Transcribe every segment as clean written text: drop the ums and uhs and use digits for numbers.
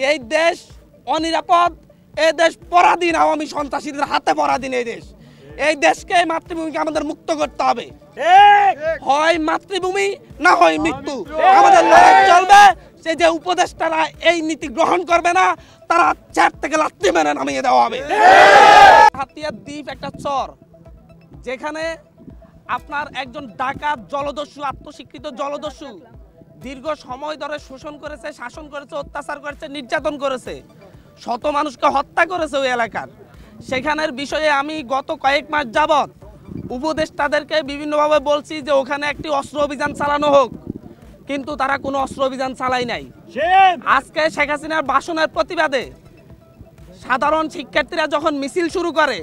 এই দেশ অনিরাপদ, এই দেশ পরাধীন, আওয়ামী সন্ত্রাসীদের হাতে পরাধীন। এই দেশকে, মাতৃভূমিকে আমাদের মুক্ত করতে হবে। হয় মাতৃভূমি, না হয় মৃত্যু। আমাদের লড়াই চলবে। সে যে উপদেষ্টারা এই নীতি গ্রহণ করবে না, তারা চেয়ার থেকে লাথি মেরে নামিয়ে দেওয়া হবে। হাতিয়ার দ্বীপ একটা চর, যেখানে আপনার একজন ডাকাত জলদস্যু, আত্মস্বীকৃত জলদস্যু দীর্ঘ সময় ধরে শোষণ করেছে, শাসন করেছে, অত্যাচার করেছে, নির্যাতন করেছে, শত মানুষকে হত্যা করেছে ওই এলাকার। সেখানের বিষয়ে আমি গত কয়েক মাস যাবৎ উপদেষ্টাদেরকে বিভিন্নভাবে বলছি যে ওখানে একটি অস্ত্র অভিযান চালানো হোক, কিন্তু তারা কোনো অস্ত্র অভিযান চালায় নাই। আজকে শেখ হাসিনার ভাষণের প্রতিবাদে সাধারণ শিক্ষার্থীরা যখন মিছিল শুরু করে,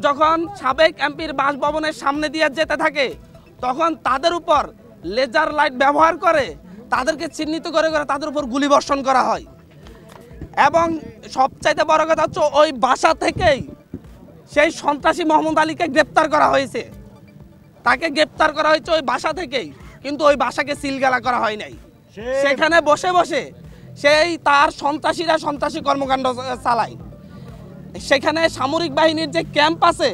যখন সাবেক এমপির বাসভবনের সামনে দিয়ে যেতে থাকে, তখন তাদের উপর লেজার লাইট ব্যবহার করে তাদেরকে চিহ্নিত করে করে তাদের উপর গুলিবর্ষণ করা হয়। এবং সবচাইতে বড় কথা হচ্ছে ওই বাসা থেকেই সেই সন্ত্রাসী মোহাম্মদ আলীকে গ্রেপ্তার করা হয়েছে। তাকে গ্রেপ্তার করা হয়েছে ওই বাসা থেকেই, কিন্তু ওই বাসাকে সিলগালা করা হয় নাই। সেখানে বসে বসে সেই তার সন্ত্রাসীরা সন্ত্রাসী কর্মকাণ্ড চালায়। সেখানে সামরিক বাহিনীর যে ক্যাম্প আছে,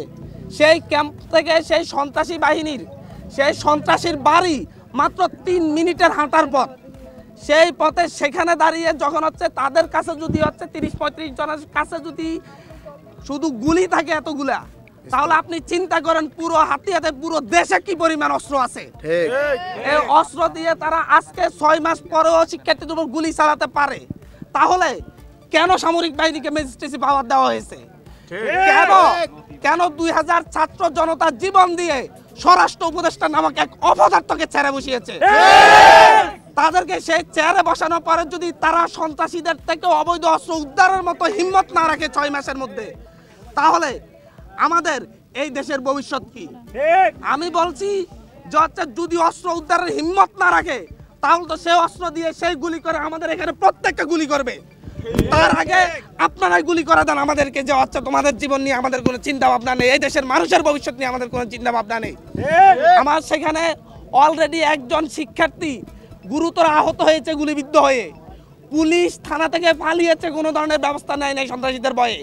সেই ক্যাম্প থেকে সেই সন্ত্রাসী বাহিনীর সেই সন্ত্রাসীর বাড়ি মাত্র 3 মিনিটের হাঁটার পথ। সেই পথে সেখানে দাঁড়িয়ে যখন হচ্ছে তাদের কাছে যদি হচ্ছে 30-35 জনের কাছে যদি শুধু গুলি থাকে এতগুলা, তাহলে আপনি চিন্তা করেন পুরো হাতিয়াতে পুরো দেশে কি পরিমাণ অস্ত্র আছে। এই অস্ত্র দিয়ে তারা আজকে 6 মাস পরেও শিক্ষার্থীদের উপর গুলি চালাতে পারে। তাহলে কেন সামরিক বাহিনীকে ম্যাজিস্ট্রেসি পাওয়ার দেওয়া হয়েছে? কেন 2000 ছাত্র জনতা জীবন দিয়ে স্বরাষ্ট্র উপদেষ্টা নামক এক অপদার্থকে ছেড়ে বসিয়েছে? তাদেরকে সেই চেয়ারে বসানোর পরে যদি তারা সন্ত্রাসীদের থেকে অবৈধ অস্ত্র উদ্ধারের মতো হিম্মত না রাখে 6 মাসের মধ্যে, তাহলে আমাদের এই দেশের ভবিষ্যৎ কি? আমি বলছি যে যদি অস্ত্র উদ্ধারের হিম্মত না রাখে, তাহলে তো সেই অস্ত্র দিয়ে সেই গুলি করে আমাদের এখানে প্রত্যেককে গুলি করবে। তার আগে আপনারাই গুলি করে দেন আমাদেরকে, যে আচ্ছা তোমাদের জীবন নিয়ে আমাদের কোনো চিন্তা ভাবনা নেই, এই দেশের মানুষের ভবিষ্যৎ নিয়ে আমাদের কোনো চিন্তা ভাবনা নেই। আমার সেখানে অলরেডি একজন শিক্ষার্থী গুরুতর আহত হয়েছে গুলিবিদ্ধ হয়ে। পুলিশ থানা থেকে পালিয়েছে, কোনো ধরনের ব্যবস্থা নেয় নাই সন্ত্রাসীদের ভয়ে।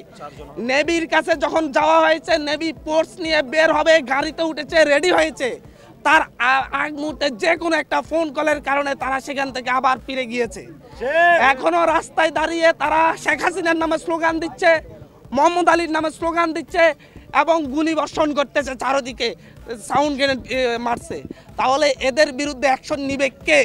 নেভির কাছে যখন যাওয়া হয়েছে, নেভি ফোর্স নিয়ে বের হবে, গাড়িতে উঠেছে, রেডি হয়েছে। তার আগ মুহূর্তে যে কোনো একটা ফোন কলের কারণে তারা সেখান থেকে আবার ফিরে গিয়েছে। এখনো রাস্তায় দাঁড়িয়ে তারা শেখ হাসিনার নামে স্লোগান দিচ্ছে, মোহাম্মদ আলীর নামে স্লোগান দিচ্ছে এবং গুলি বর্ষণ করতেছে, চারদিকে সাউন্ড গ্রেনেড মারছে। তাহলে এদের বিরুদ্ধে অ্যাকশন নিবে কে?